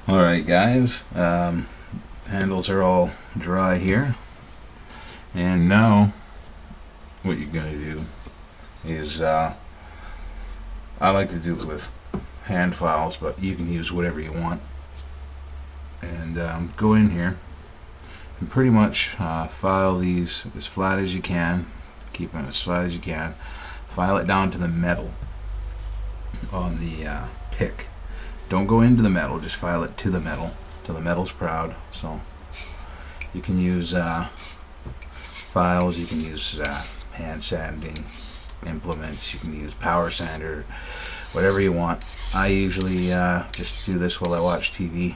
Alright guys, handles are all dry here, and now what you're going to do is, I like to do it with hand files, but you can use whatever you want, and go in here and pretty much file these as flat as you can, keep them as flat as you can, file it down to the metal on the pick. Don't go into the metal, just file it to the metal till the metal's proud. So you can use files, you can use hand sanding implements, you can use power sander, whatever you want. I usually just do this while I watch TV,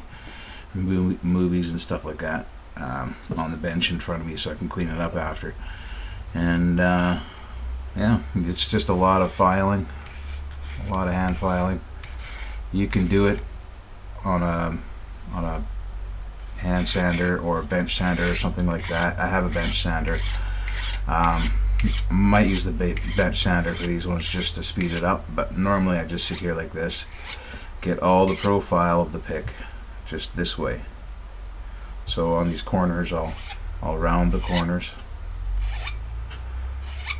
movies and stuff like that, on the bench in front of me so I can clean it up after. And yeah, it's just a lot of filing, a lot of hand filing. You can do it on a hand sander or a bench sander or something like that. I have a bench sander. Might use the bench sander for these ones just to speed it up, but normally I just sit here like this, get all the profile of the pick just this way. So on these corners, I'll round the corners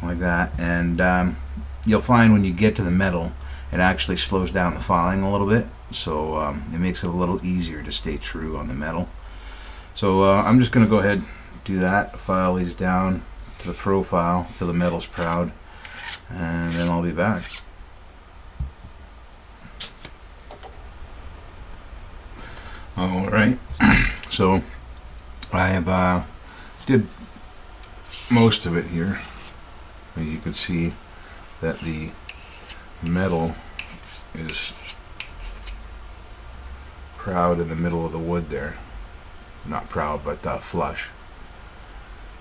like that, and you'll find when you get to the metal, it actually slows down the filing a little bit, so it makes it a little easier to stay true on the metal. So I'm just going to go ahead and do that, file these down to the profile till the metal's proud, and then I'll be back. Alright, so I have did most of it here. You can see that the metal is proud in the middle of the wood there. Not proud, but flush.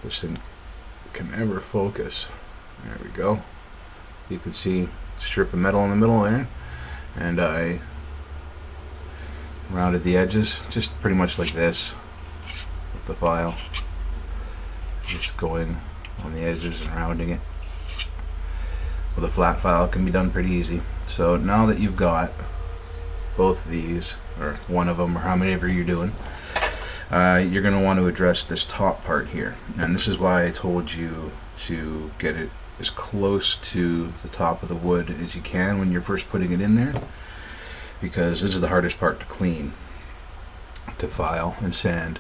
This thing can never focus. There we go. You can see a strip of metal in the middle there, and I rounded the edges just pretty much like this with the file, just going on the edges and rounding it. With a flat file it can be done pretty easy. So now that you've got both of these, or one of them, or how many ever you're doing, you're going to want to address this top part here. And this is why I told you to get it as close to the top of the wood as you can when you're first putting it in there, because this is the hardest part to clean, to file and sand.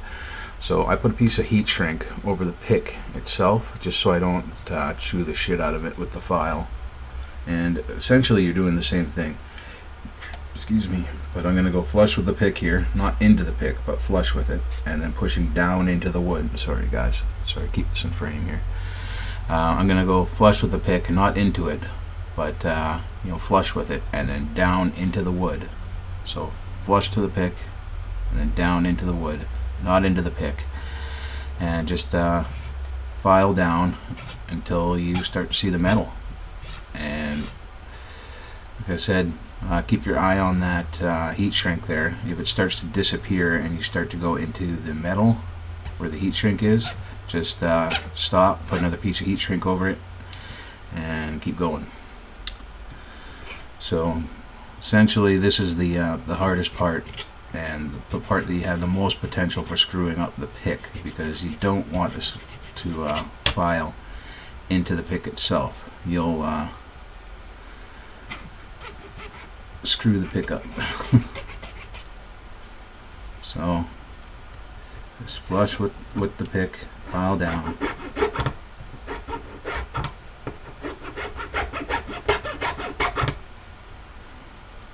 So I put a piece of heat shrink over the pick itself, just so I don't chew the shit out of it with the file. And essentially you're doing the same thing. Excuse me, but I'm going to go flush with the pick here, not into the pick, but flush with it, and then pushing down into the wood. Sorry guys, sorry, keep this in frame here. I'm going to go flush with the pick, not into it, but flush with it, and then down into the wood. So flush to the pick, and then down into the wood, not into the pick, and just file down until you start to see the metal. And like I said, keep your eye on that heat shrink there. If it starts to disappear and you start to go into the metal where the heat shrink is, just stop, put another piece of heat shrink over it, and keep going. So essentially this is the hardest part, and the part that you have the most potential for screwing up the pick, because you don't want this to file into the pick itself. You'll screw the pick up. So just flush with the pick, file down.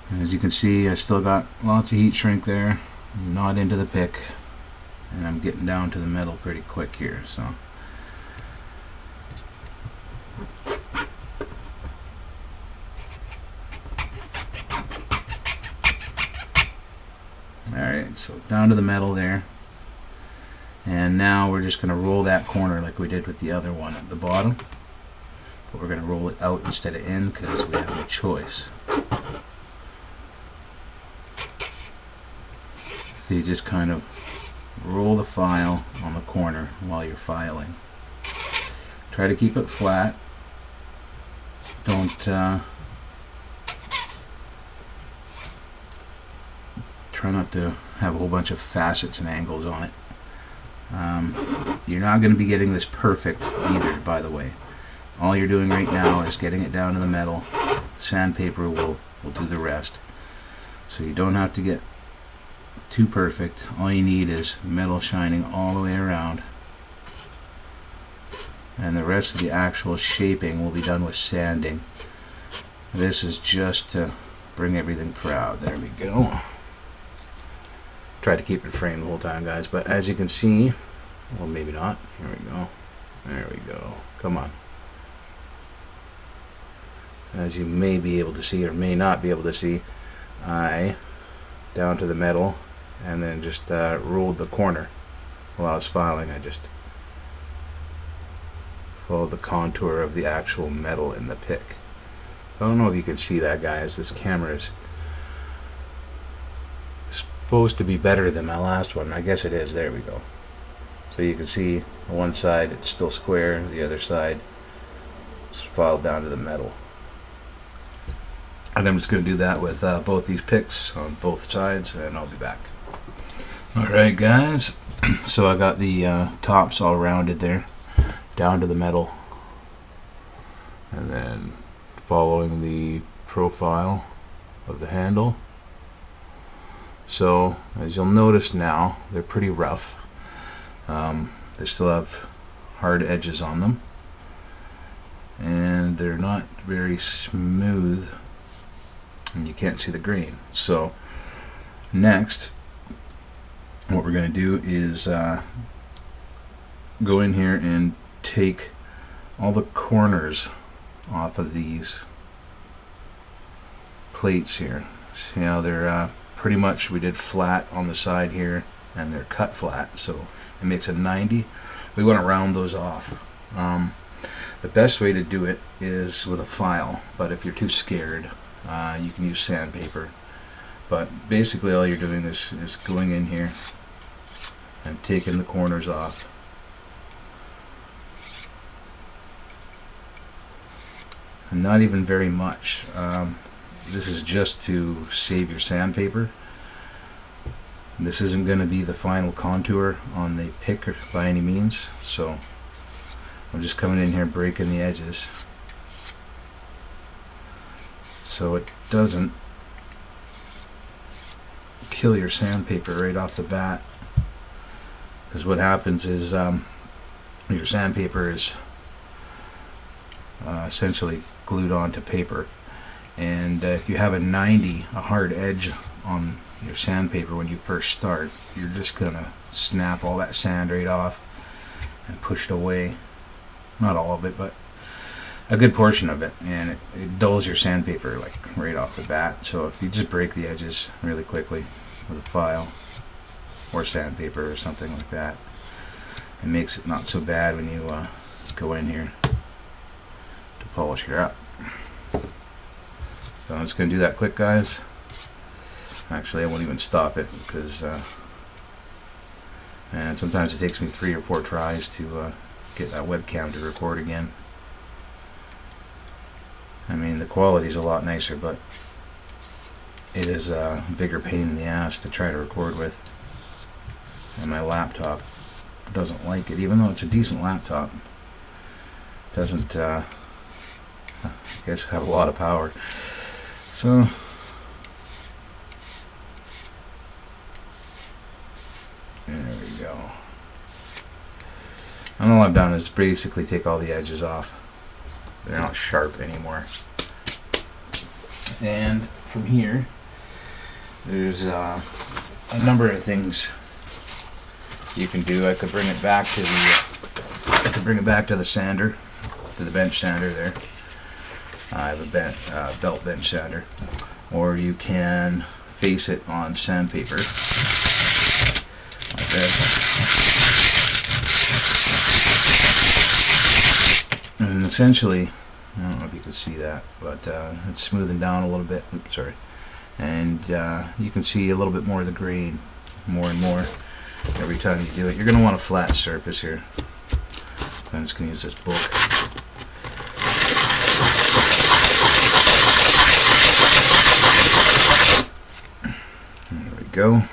And as you can see, I still got lots of heat shrink there, not into the pick, and I'm getting down to the metal pretty quick here. So alright, so down to the metal there, and now we're just going to roll that corner like we did with the other one at the bottom, but we're going to roll it out instead of in because we have no choice. So you just kind of roll the file on the corner while you're filing. Try to keep it flat. Don't try not to have a whole bunch of facets and angles on it. You're not going to be getting this perfect either, by the way. All you're doing right now is getting it down to the metal. Sandpaper will do the rest. So you don't have to get too perfect. All you need is metal shining all the way around. And the rest of the actual shaping will be done with sanding. This is just to bring everything proud. There we go. Try to keep it framed the whole time, guys, but as you can see, well, maybe not. Here we go. There we go. Come on. As you may be able to see or may not be able to see, I down to the metal and then just ruled the corner while I was filing. I just followed the contour of the actual metal in the pick. I don't know if you can see that, guys. This camera is supposed to be better than my last one. I guess it is. There we go. So you can see on one side it's still square, the other side is filed down to the metal. And I'm just going to do that with both these picks on both sides, and I'll be back. Alright, guys, so I got the tops all rounded there down to the metal, and then following the profile of the handle. So as you'll notice now, they're pretty rough. They still have hard edges on them, and they're not very smooth, and you can't see the grain. So next, what we're going to do is go in here and take all the corners off of these plates here. See how they're pretty much, we did flat on the side here, and they're cut flat, so it makes a 90. We want to round those off. The best way to do it is with a file, but if you're too scared, you can use sandpaper. But basically all you're doing is going in here and taking the corners off. And not even very much. This is just to save your sandpaper. This isn't going to be the final contour on the pick by any means, so I'm just coming in here breaking the edges so it doesn't kill your sandpaper right off the bat. Because what happens is your sandpaper is essentially glued onto paper, and if you have a 90, a hard edge on your sandpaper when you first start, you're just gonna snap all that sand right off and push it away. Not all of it, but a good portion of it, and it dulls your sandpaper like right off the bat. So if you just break the edges really quickly with a file or sandpaper or something like that, it makes it not so bad when you go in here to polish it up. So I'm just going to do that quick, guys. Actually, I won't even stop it because and sometimes it takes me 3 or 4 tries to get that webcam to record again. I mean, the quality's a lot nicer, but it is a bigger pain in the ass to try to record with, and my laptop doesn't like it, even though it's a decent laptop. It doesn't I guess have a lot of power. So there we go. And all I've done is basically take all the edges off. They're not sharp anymore. And from here, there's a number of things you can do. I could bring it back to the sander, to the bench sander there. I have a belt bench sander, or you can face it on sandpaper like this. And essentially, I don't know if you can see that, but it's smoothing down a little bit. Oops, sorry. And you can see a little bit more of the grain, more and more, every time you do it. You're going to want a flat surface here. So I'm just going to use this book. There we go.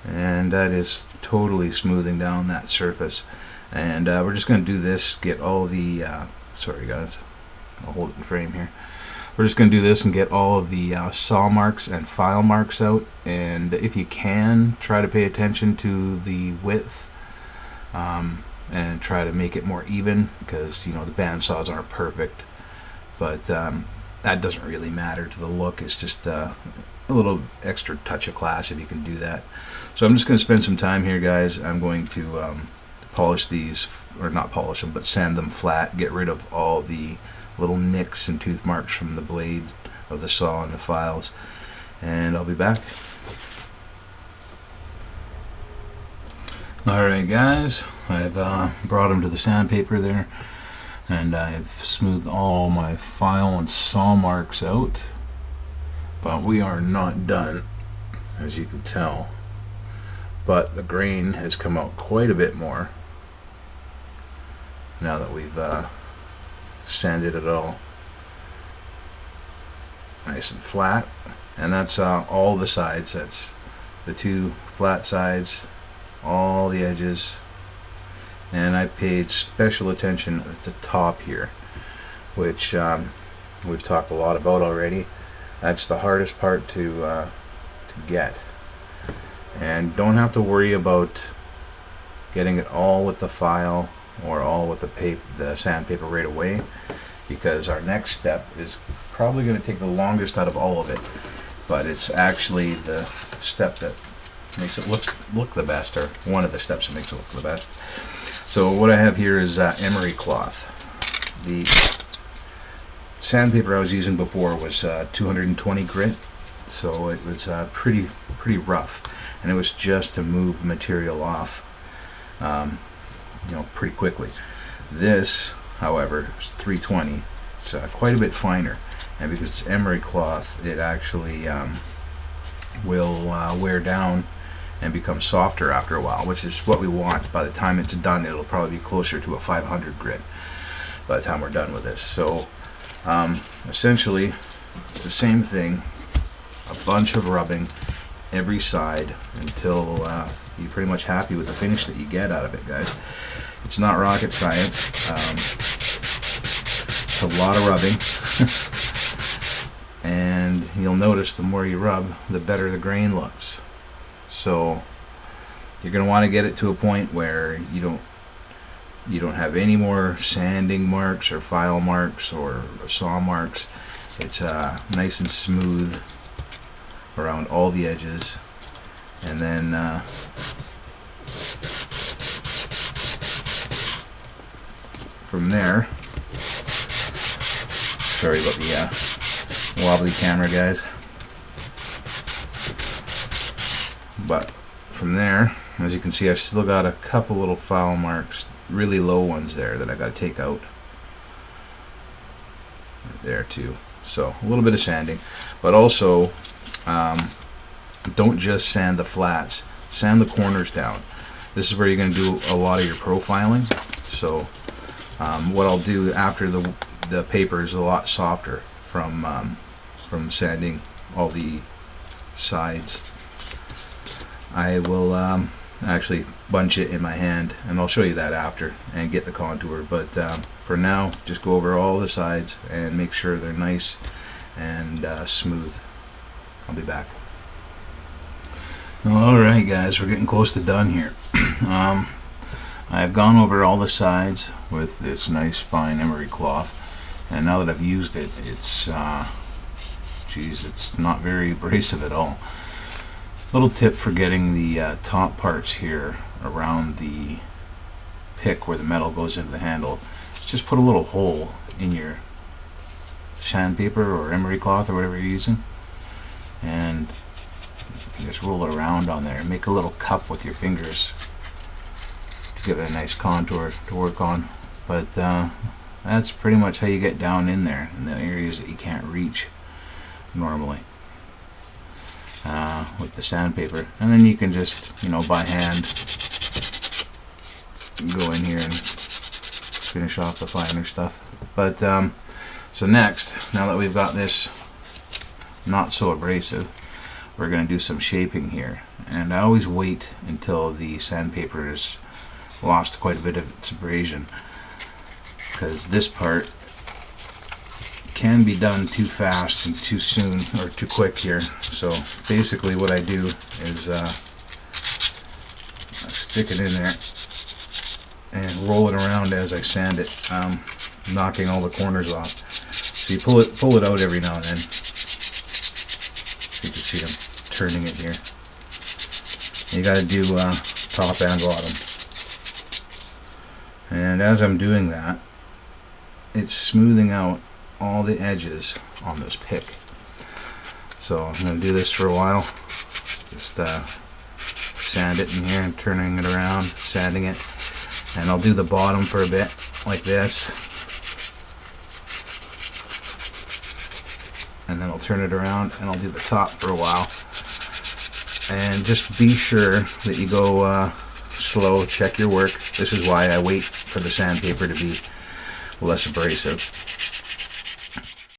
and that is totally smoothing down that surface. And we're just going to do this, get all the sorry guys, I'll hold it in frame here. We're just going to do this and get all of the saw marks and file marks out, and if you can, try to pay attention to the width and try to make it more even, because you know the bandsaws aren't perfect, but that doesn't really matter to the look. It's just a little extra touch of class if you can do that. So I'm just going to spend some time here, guys. I'm going to polish these, or not polish them, but sand them flat, get rid of all the little nicks and tooth marks from the blades of the saw and the files, and I'll be back. Alright guys, I've brought them to the sandpaper there, and I've smoothed all my file and saw marks out, but we are not done, as you can tell. But the grain has come out quite a bit more now that we've sanded it all nice and flat. And that's all the sides. That's the two flat sides, all the edges, and I paid special attention at the top here, which we've talked a lot about already. That's the hardest part to get, and don't have to worry about getting it all with the file or all with the sandpaper right away, because our next step is probably going to take the longest out of all of it, but it's actually the step that makes it look the best, or one of the steps that makes it look the best. So what I have here is emery cloth. The sandpaper I was using before was 220 grit, so it was pretty rough, and it was just to move material off pretty quickly. This, however, is 320. It's quite a bit finer, and because it's emery cloth, it actually will wear down and become softer after a while, which is what we want. By the time it's done, it'll probably be closer to a 500 grit by the time we're done with this. So essentially it's the same thing, a bunch of rubbing every side until you're pretty much happy with the finish that you get out of it, guys. It's not rocket science. It's a lot of rubbing and you'll notice the more you rub, the better the grain looks. So you're going to want to get it to a point where you don't have any more sanding marks or file marks or saw marks. It's nice and smooth around all the edges, and then from there, sorry about the wobbly camera, guys. But from there, as you can see, I've still got a couple little file marks, really low ones there, that I got to take out. Right there too. So a little bit of sanding, but also don't just sand the flats, sand the corners down. This is where you're going to do a lot of your profiling. So what I'll do after the paper is a lot softer from sanding all the sides. I will actually bunch it in my hand, and I'll show you that after and get the contour, but for now just go over all the sides and make sure they're nice and smooth. I'll be back. Alright guys, we're getting close to done here. I've gone over all the sides with this nice fine emery cloth, and now that I've used it, it's it's not very abrasive at all. Little tip for getting the top parts here around the pick where the metal goes into the handle, just put a little hole in your sandpaper or emery cloth or whatever you're using, and you just roll it around on there and make a little cup with your fingers to give it a nice contour to work on. But that's pretty much how you get down in there in the areas that you can't reach normally with the sandpaper, and then you can just by hand go in here and finish off the finer stuff. But so next, now that we've got this not so abrasive, we're going to do some shaping here. And I always wait until the sandpaper has lost quite a bit of its abrasion, because this part can be done too fast and too soon, or too quick here. So basically what I do is stick it in there and roll it around as I sand it, knocking all the corners off. So you pull it out every now and then. You can see I'm turning it here. You got to do top and bottom. And as I'm doing that, it's smoothing out all the edges on this pick. So I'm going to do this for a while. Just sand it in here and turning it around, sanding it. And I'll do the bottom for a bit, like this. And then I'll turn it around and I'll do the top for a while. And just be sure that you go slow, check your work. This is why I wait for the sandpaper to be less abrasive.